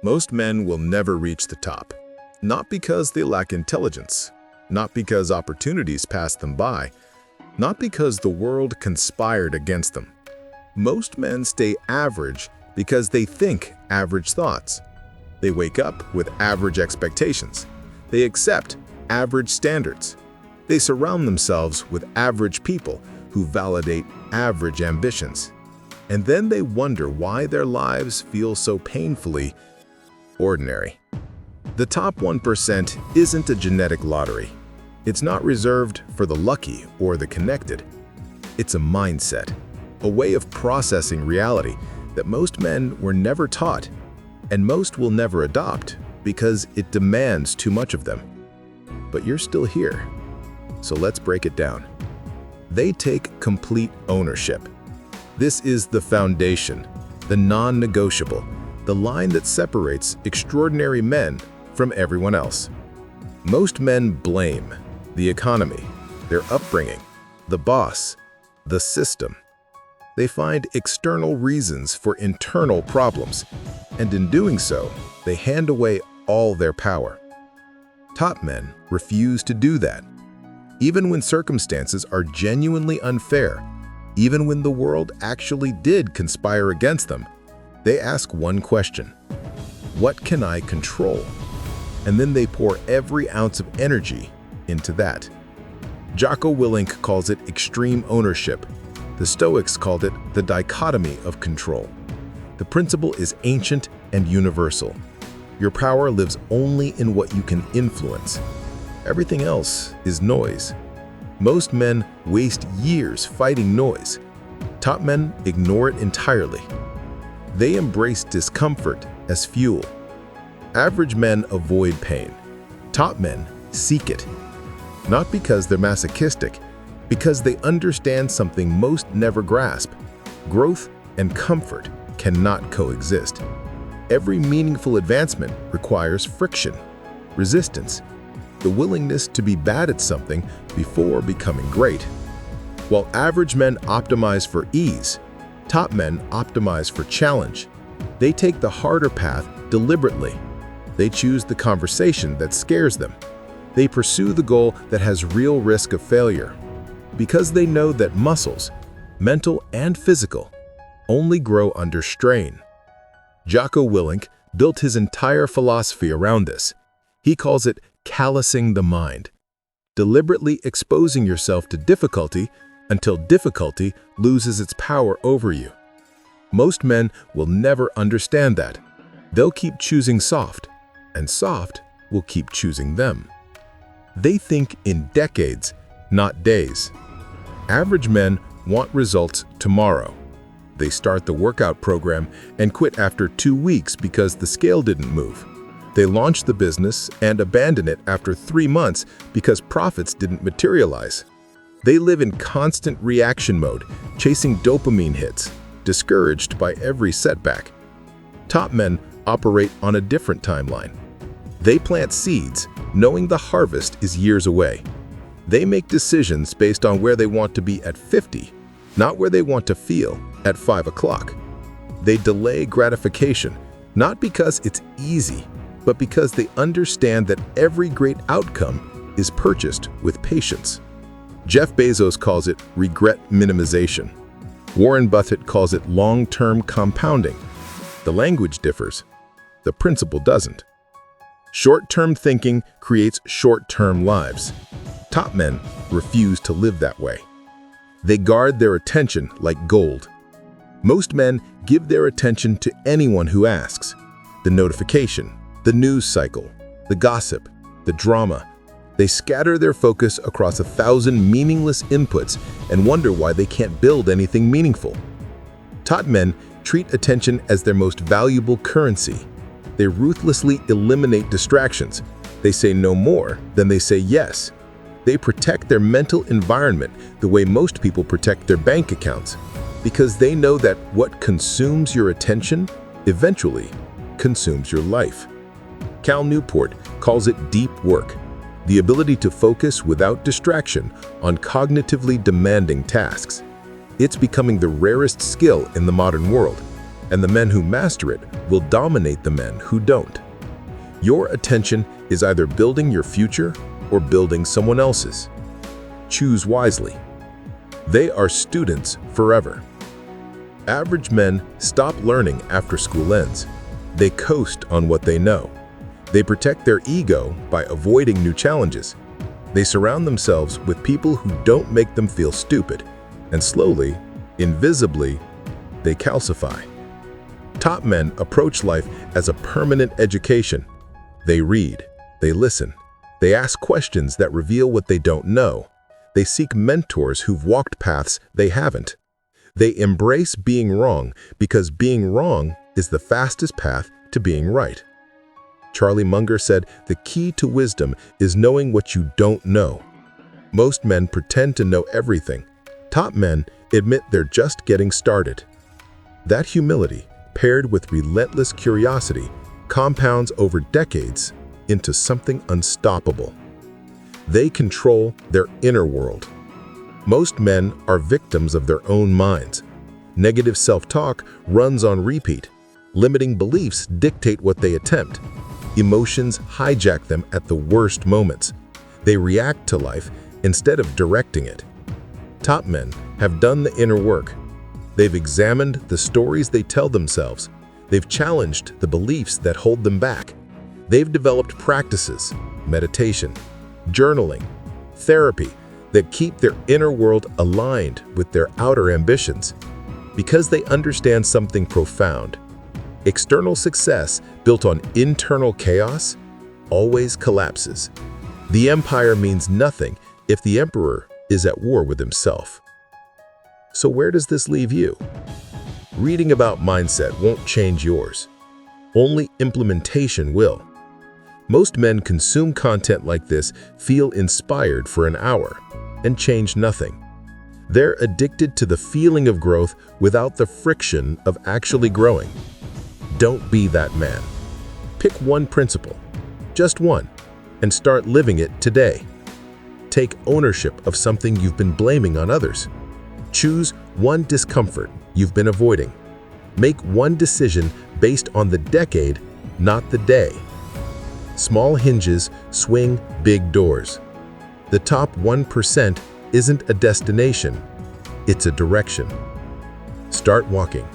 Most men will never reach the top, not because they lack intelligence, not because opportunities passed them by, not because the world conspired against them. Most men stay average because they think average thoughts. They wake up with average expectations. They accept average standards. They surround themselves with average people who validate average ambitions. And then they wonder why their lives feel so painfully ordinary. The top 1% isn't a genetic lottery. It's not reserved for the lucky or the connected. It's a mindset, a way of processing reality that most men were never taught, and most will never adopt because it demands too much of them. But you're still here, so let's break it down. They take complete ownership. This is the foundation, the non-negotiable, the line that separates extraordinary men from everyone else. Most men blame the economy, their upbringing, the boss, the system. They find external reasons for internal problems, and in doing so, they hand away all their power. Top men refuse to do that. Even when circumstances are genuinely unfair, even when the world actually did conspire against them, they ask one question: what can I control? And then they pour every ounce of energy into that. Jocko Willink calls it extreme ownership. The Stoics called it the dichotomy of control. The principle is ancient and universal. Your power lives only in what you can influence. Everything else is noise. Most men waste years fighting noise. Top men ignore it entirely. They embrace discomfort as fuel. Average men avoid pain. Top men seek it. Not because they're masochistic, because they understand something most never grasp. Growth and comfort cannot coexist. Every meaningful advancement requires friction, resistance, the willingness to be bad at something before becoming great. While average men optimize for ease, top men optimize for challenge. They take the harder path deliberately. They choose the conversation that scares them. They pursue the goal that has real risk of failure. Because they know that muscles, mental and physical, only grow under strain. Jocko Willink built his entire philosophy around this. He calls it callousing the mind, deliberately exposing yourself to difficulty until difficulty loses its power over you. Most men will never understand that. They'll keep choosing soft, and soft will keep choosing them. They think in decades, not days. Average men want results tomorrow. They start the workout program and quit after 2 weeks because the scale didn't move. They launch the business and abandon it after 3 months because profits didn't materialize. They live in constant reaction mode, chasing dopamine hits, discouraged by every setback. Top men operate on a different timeline. They plant seeds, knowing the harvest is years away. They make decisions based on where they want to be at 50, not where they want to feel at 5 o'clock. They delay gratification, not because it's easy, but because they understand that every great outcome is purchased with patience. Jeff Bezos calls it regret minimization. Warren Buffett calls it long-term compounding. The language differs. The principle doesn't. Short-term thinking creates short-term lives. Top men refuse to live that way. They guard their attention like gold. Most men give their attention to anyone who asks. The notification, the news cycle, the gossip, the drama. They scatter their focus across 1,000 meaningless inputs and wonder why they can't build anything meaningful. Top men treat attention as their most valuable currency. They ruthlessly eliminate distractions. They say no more than they say yes. They protect their mental environment the way most people protect their bank accounts, because they know that what consumes your attention eventually consumes your life. Cal Newport calls it deep work, the ability to focus without distraction on cognitively demanding tasks. It's becoming the rarest skill in the modern world. and the men who master it will dominate the men who don't. Your attention is either building your future or building someone else's. Choose wisely. They are students forever. Average men stop learning after school ends. They coast on what they know. They protect their ego by avoiding new challenges. They surround themselves with people who don't make them feel stupid, and slowly, invisibly, they calcify. Top men approach life as a permanent education. They read, they listen, they ask questions that reveal what they don't know. They seek mentors who've walked paths they haven't. They embrace being wrong because being wrong is the fastest path to being right. Charlie Munger said, "The key to wisdom is knowing what you don't know." Most men pretend to know everything. Top men admit they're just getting started. That humility, paired with relentless curiosity, compounds over decades into something unstoppable. They control their inner world. Most men are victims of their own minds. Negative self-talk runs on repeat. Limiting beliefs dictate what they attempt. Emotions hijack them at the worst moments. They react to life instead of directing it. Top men have done the inner work. They've examined the stories they tell themselves. They've challenged the beliefs that hold them back. They've developed practices, meditation, journaling, therapy, that keep their inner world aligned with their outer ambitions. Because they understand something profound. External success built on internal chaos always collapses. The empire means nothing if the emperor is at war with himself. So where does this leave you? Reading about mindset won't change yours. Only implementation will. Most men consume content like this, feel inspired for an hour, and change nothing. They're addicted to the feeling of growth without the friction of actually growing. Don't be that man. Pick one principle, just one, and start living it today. Take ownership of something you've been blaming on others. Choose one discomfort you've been avoiding. Make one decision based on the decade, not the day. Small hinges swing big doors. The top 1% isn't a destination, it's a direction. Start walking.